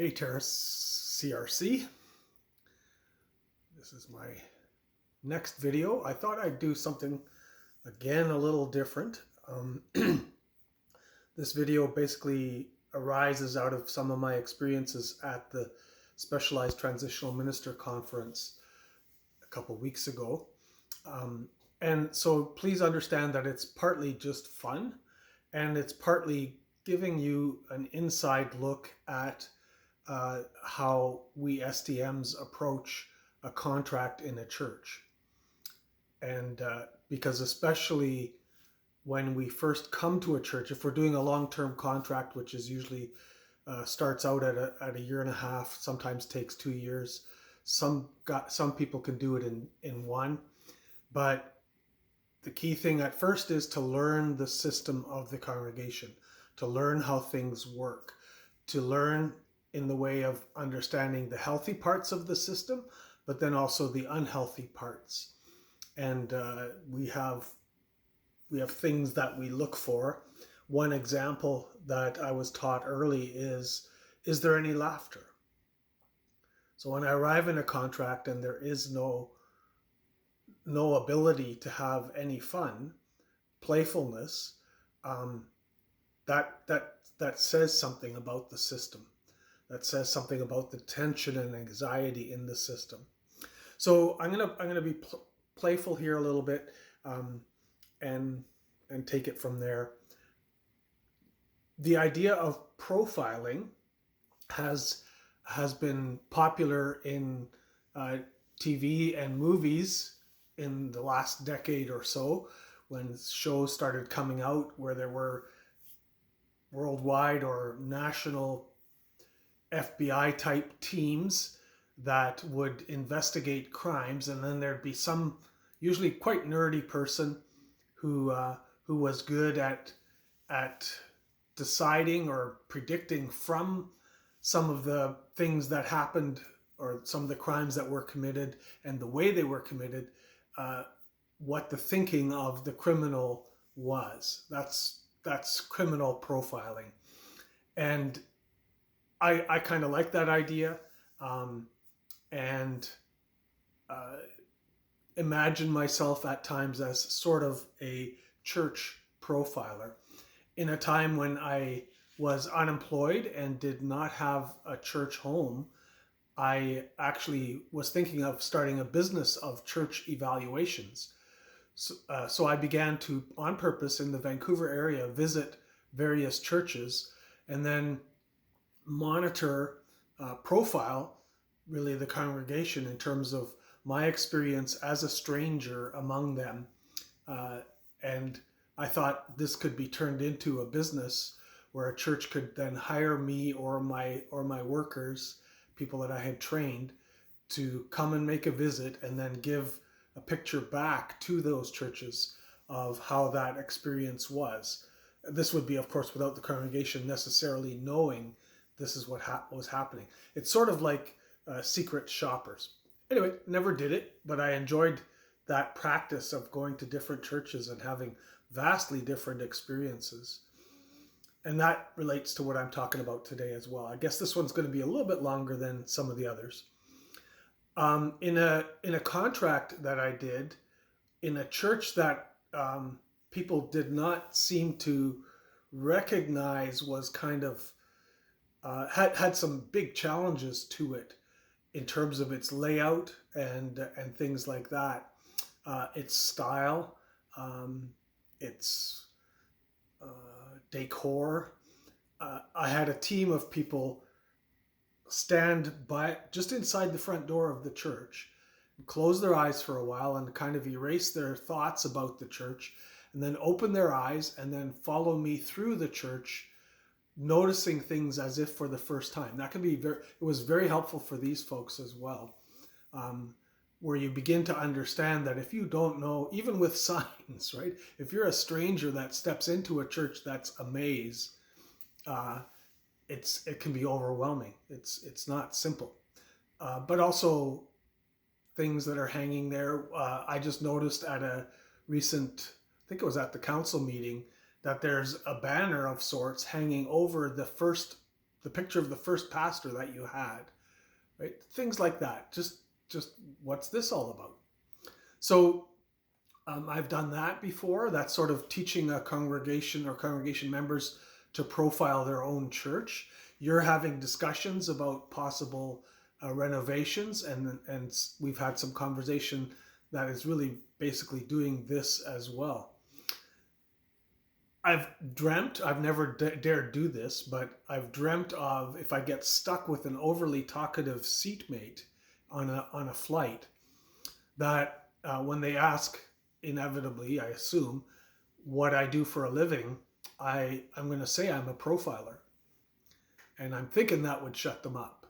Hey Terrace CRC, this is my next video. I thought I'd do something again a little different. This video basically arises out of some of my experiences at the Specialized Transitional Minister Conference a couple weeks ago. And so please understand that it's partly just fun and it's partly giving you an inside look at how we STMs approach a contract in a church. And because especially when we first come to a church, if we're doing a long-term contract, which is usually starts out at a year and a half, sometimes takes 2 years. Some people can do it in one. But the key thing at first is to learn the system of the congregation, to learn how things work, to learn in the way of understanding the healthy parts of the system, but then also the unhealthy parts. And we have things that we look for. One example that I was taught early is there any laughter? So when I arrive in a contract and there is no ability to have any fun, playfulness, that says something about the system. That says something about the tension and anxiety in the system. So I'm gonna be playful here a little bit, and take it from there. The idea of profiling has been popular in TV and movies in the last decade or so, when shows started coming out where there were worldwide or national FBI type teams that would investigate crimes, and then there'd be some usually quite nerdy person who was good at deciding or predicting from some of the things that happened or some of the crimes that were committed and the way they were committed, what the thinking of the criminal was. That's criminal profiling. And I kind of like that idea, and imagine myself at times as sort of a church profiler. In a time when I was unemployed and did not have a church home, I actually was thinking of starting a business of church evaluations. So I began to, on purpose in the Vancouver area, visit various churches and then monitor, profile really the congregation in terms of my experience as a stranger among them. And I thought this could be turned into a business where a church could then hire me or my workers, people that I had trained, to come and make a visit and then give a picture back to those churches of how that experience was. This would be, of course, without the congregation necessarily knowing this is what was happening. It's sort of like secret shoppers. Anyway, never did it, but I enjoyed that practice of going to different churches and having vastly different experiences. And that relates to what I'm talking about today as well. I guess this one's going to be a little bit longer than some of the others. In a contract that I did in a church that people did not seem to recognize was kind of had some big challenges to it in terms of its layout and things like that, its style, its decor. I had a team of people stand by just inside the front door of the church, close their eyes for a while and kind of erase their thoughts about the church, and then open their eyes and then follow me through the church, noticing things as if for the first time. That can be it was very helpful for these folks as well, where you begin to understand that if you don't know, even with signs, right? If you're a stranger that steps into a church that's a maze, it can be overwhelming. It's not simple, but also things that are hanging there. I just noticed at a recent, I think it was at the council meeting, that there's a banner of sorts hanging over the first the picture of the first pastor that you had, right? Things like that. Just what's this all about? So I've done that before. That's sort of teaching a congregation or congregation members to profile their own church. You're having discussions about possible renovations, and we've had some conversation that is really basically doing this as well. I've never dared do this, but I've dreamt of if I get stuck with an overly talkative seatmate on a flight, that when they ask, inevitably, I assume, what I do for a living, I'm going to say I'm a profiler. And I'm thinking that would shut them up.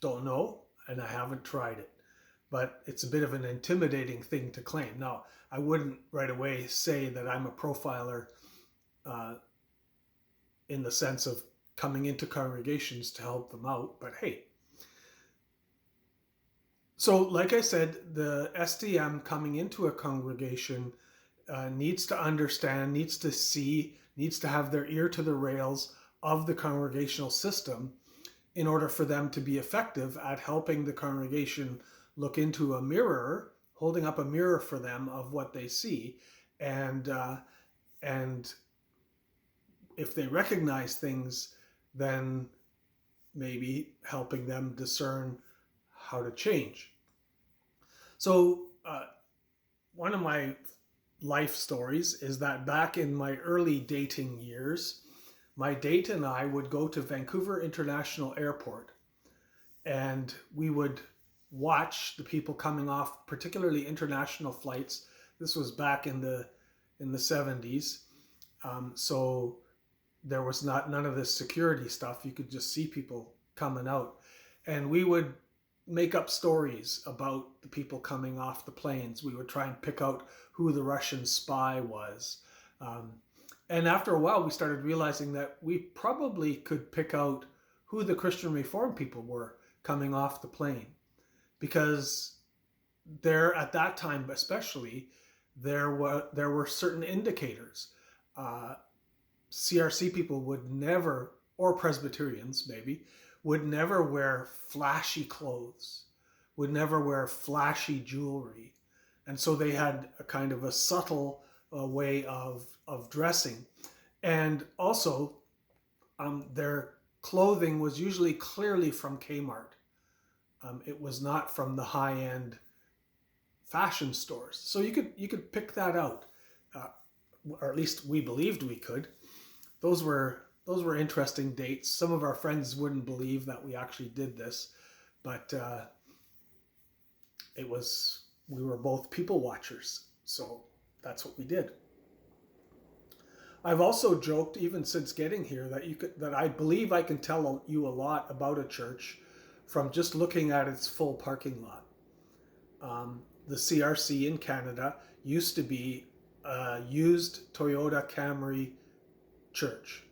Don't know, and I haven't tried it. But it's a bit of an intimidating thing to claim. Now, I wouldn't right away say that I'm a profiler in the sense of coming into congregations to help them out, but hey. So, like I said, the SDM coming into a congregation needs to understand, needs to see, needs to have their ear to the rails of the congregational system in order for them to be effective at helping the congregation look into a mirror, holding up a mirror for them of what they see, and if they recognize things, then maybe helping them discern how to change. So one of my life stories is that back in my early dating years, my date and I would go to Vancouver International Airport, and we would watch the people coming off, particularly international flights. This was back in the 70s. So there was none of this security stuff. You could just see people coming out. And we would make up stories about the people coming off the planes. We would try and pick out who the Russian spy was. And after a while, we started realizing that we probably could pick out who the Christian Reformed people were coming off the plane. Because there, at that time especially, there were certain indicators. CRC people would never, or Presbyterians maybe, would never wear flashy clothes, would never wear flashy jewelry. And so they had a kind of a subtle way of dressing. And also, their clothing was usually clearly from Kmart. It was not from the high-end fashion stores. So you could pick that out, or at least we believed we could. Those were interesting dates. Some of our friends wouldn't believe that we actually did this, but we were both people watchers, so that's what we did. I've also joked, even since getting here, that I believe I can tell you a lot about a church from just looking at its full parking lot. The CRC in Canada used to be a used Toyota Camry church.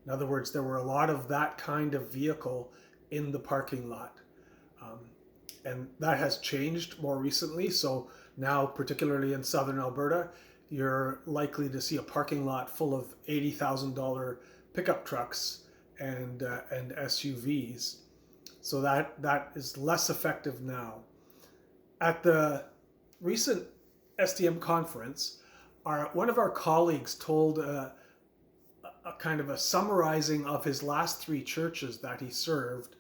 In other words, there were a lot of that kind of vehicle in the parking lot. And that has changed more recently. So now, particularly in southern Alberta, you're likely to see a parking lot full of $80,000 pickup trucks and SUVs. So that is less effective now. At the recent SDM conference, one of our colleagues told a kind of a summarizing of his last 3 churches that he served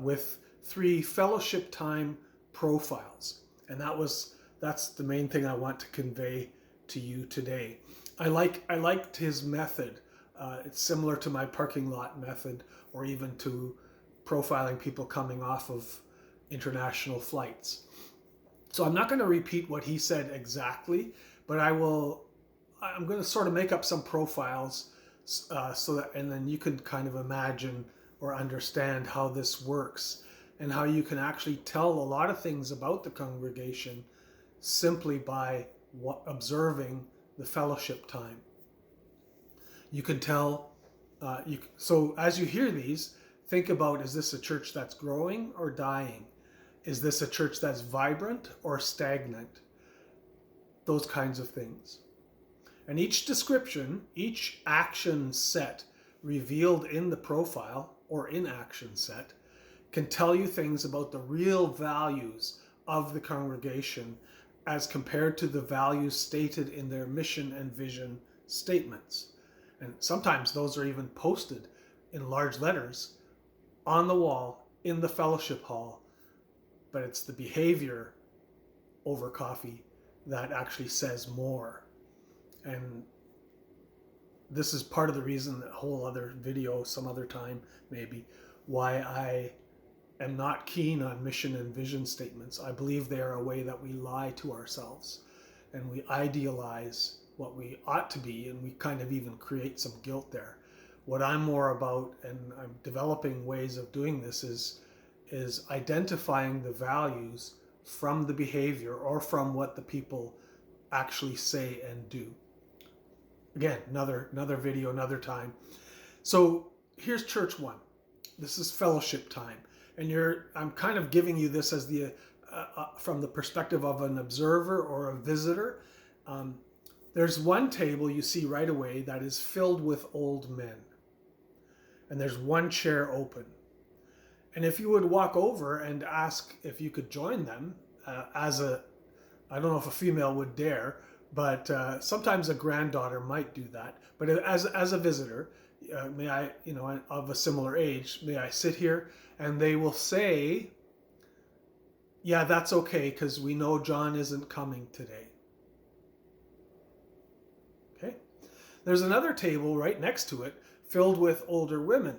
with 3 fellowship time profiles. And that's the main thing I want to convey to you today. I liked his method. It's similar to my parking lot method, or even to profiling people coming off of international flights. So I'm not going to repeat what he said exactly, but I'm going to sort of make up some profiles so that, and then you can kind of imagine or understand how this works and how you can actually tell a lot of things about the congregation simply by observing the fellowship time. You can tell, so as you hear these, think about, is this a church that's growing or dying? Is this a church that's vibrant or stagnant? Those kinds of things. And each description, each action set revealed in the profile or in action set can tell you things about the real values of the congregation as compared to the values stated in their mission and vision statements. And sometimes those are even posted in large letters on the wall in the fellowship hall, but it's the behavior over coffee that actually says more. And this is part of the reason, a whole other video some other time maybe, why I am not keen on mission and vision statements. I believe they are a way that we lie to ourselves and we idealize what we ought to be, and we kind of even create some guilt there. What I'm more about, and I'm developing ways of doing this, is identifying the values from the behavior or from what the people actually say and do. Again, another video, another time. So here's church one. This is fellowship time, and I'm kind of giving you this as the from the perspective of an observer or a visitor. There's one table you see right away that is filled with old men, and there's one chair open. And if you would walk over and ask if you could join them, I don't know if a female would dare, but sometimes a granddaughter might do that. But as a visitor, may I, of a similar age, may I sit here? And they will say, yeah, that's okay, because we know John isn't coming today. Okay. There's another table right next to it filled with older women,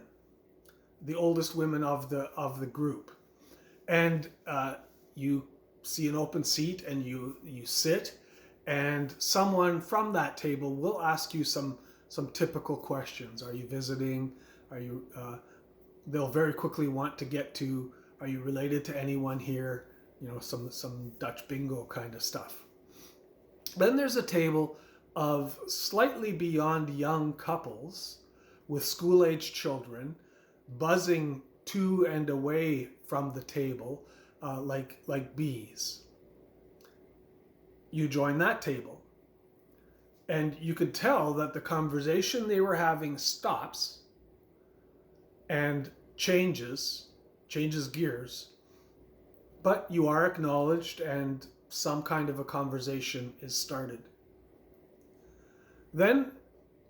the oldest women of the group. And you see an open seat and you sit, and someone from that table will ask you some typical questions. Are you visiting? Are you they'll very quickly want to get to, are you related to anyone here? Some Dutch bingo kind of stuff. Then there's a table of slightly beyond young couples with school-aged children buzzing to and away from the table like bees. You join that table, and you could tell that the conversation they were having stops and changes gears, but you are acknowledged and some kind of a conversation is started. Then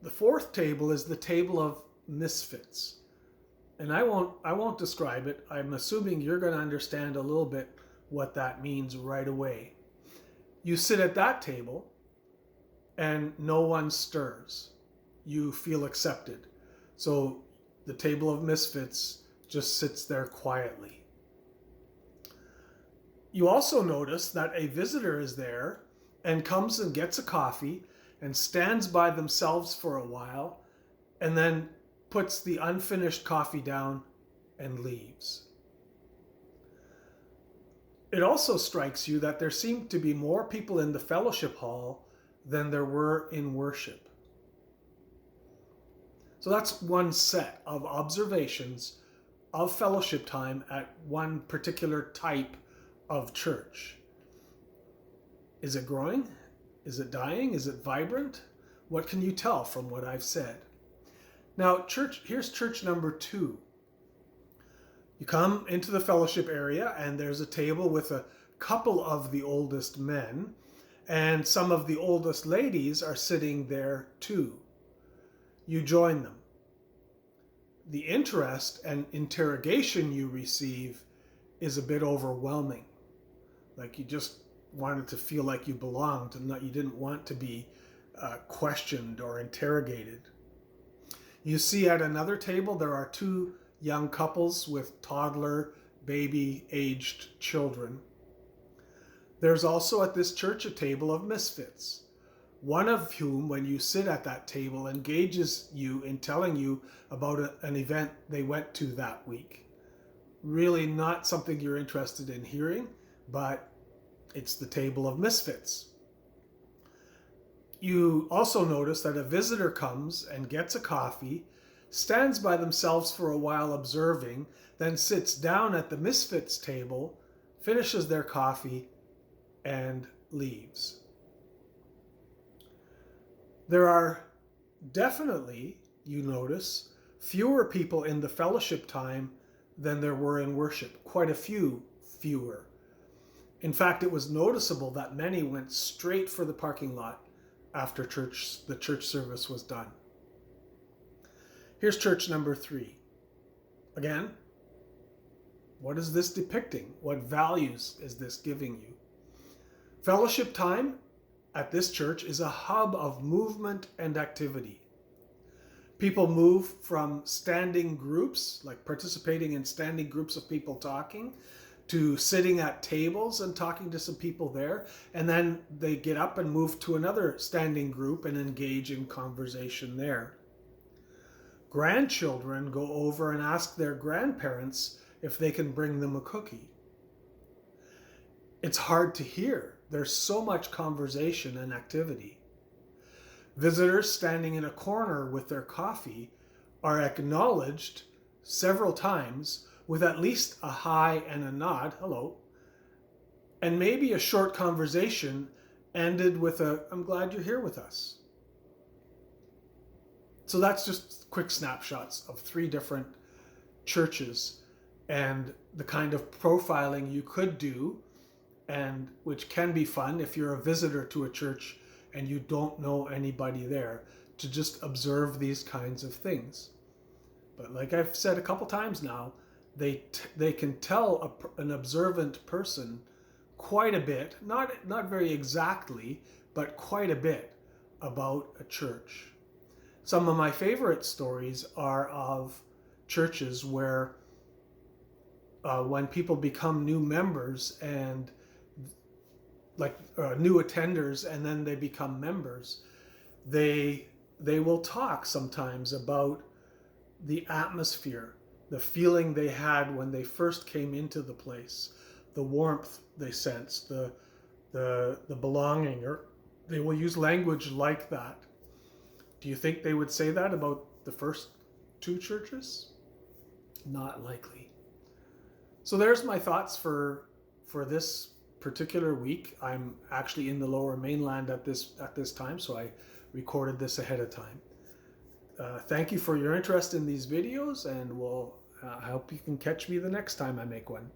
the fourth table is the table of misfits. And I won't describe it. I'm assuming you're going to understand a little bit what that means right away. You sit at that table and no one stirs. You feel accepted. So the table of misfits just sits there quietly. You also notice that a visitor is there and comes and gets a coffee and stands by themselves for a while and then puts the unfinished coffee down and leaves. It also strikes you that there seem to be more people in the fellowship hall than there were in worship. So that's one set of observations of fellowship time at one particular type of church. Is it growing? Is it dying? Is it vibrant? What can you tell from what I've said? Now, here's church number 2. You come into the fellowship area and there's a table with a couple of the oldest men, and some of the oldest ladies are sitting there too. You join them. The interest and interrogation you receive is a bit overwhelming. Like you just wanted to feel like you belonged and that you didn't want to be questioned or interrogated. You see at another table there are 2 young couples with toddler, baby-aged children. There's also at this church a table of misfits, one of whom, when you sit at that table, engages you in telling you about an event they went to that week. Really not something you're interested in hearing, but it's the table of misfits. You also notice that a visitor comes and gets a coffee, stands by themselves for a while observing, then sits down at the misfits table, finishes their coffee, and leaves. There are definitely, you notice, fewer people in the fellowship time than there were in worship, quite a few fewer. In fact, it was noticeable that many went straight for the parking lot after the church service was done. Here's church number 3. Again, what is this depicting? What values is this giving you? Fellowship time at this church is a hub of movement and activity. People move from standing groups, like participating in standing groups of people talking, to sitting at tables and talking to some people there, and then they get up and move to another standing group and engage in conversation there. Grandchildren go over and ask their grandparents if they can bring them a cookie. It's hard to hear. There's so much conversation and activity. Visitors standing in a corner with their coffee are acknowledged several times with at least a hi and a nod, hello, and maybe a short conversation ended with a, I'm glad you're here with us. So that's just quick snapshots of 3 different churches and the kind of profiling you could do, and which can be fun if you're a visitor to a church and you don't know anybody there, to just observe these kinds of things. But like I've said a couple times now, they can tell an observant person quite a bit, not very exactly, but quite a bit about a church. Some of my favorite stories are of churches where when people become new members and new attenders, and then they become members, they will talk sometimes about the atmosphere, the feeling they had when they first came into the place, the warmth they sensed, the belonging, or they will use language like that. Do you think they would say that about the first 2 churches? Not likely. So there's my thoughts for this particular week. I'm actually in the Lower Mainland at this time, so I recorded this ahead of time. Thank you for your interest in these videos, and I hope you can catch me the next time I make one.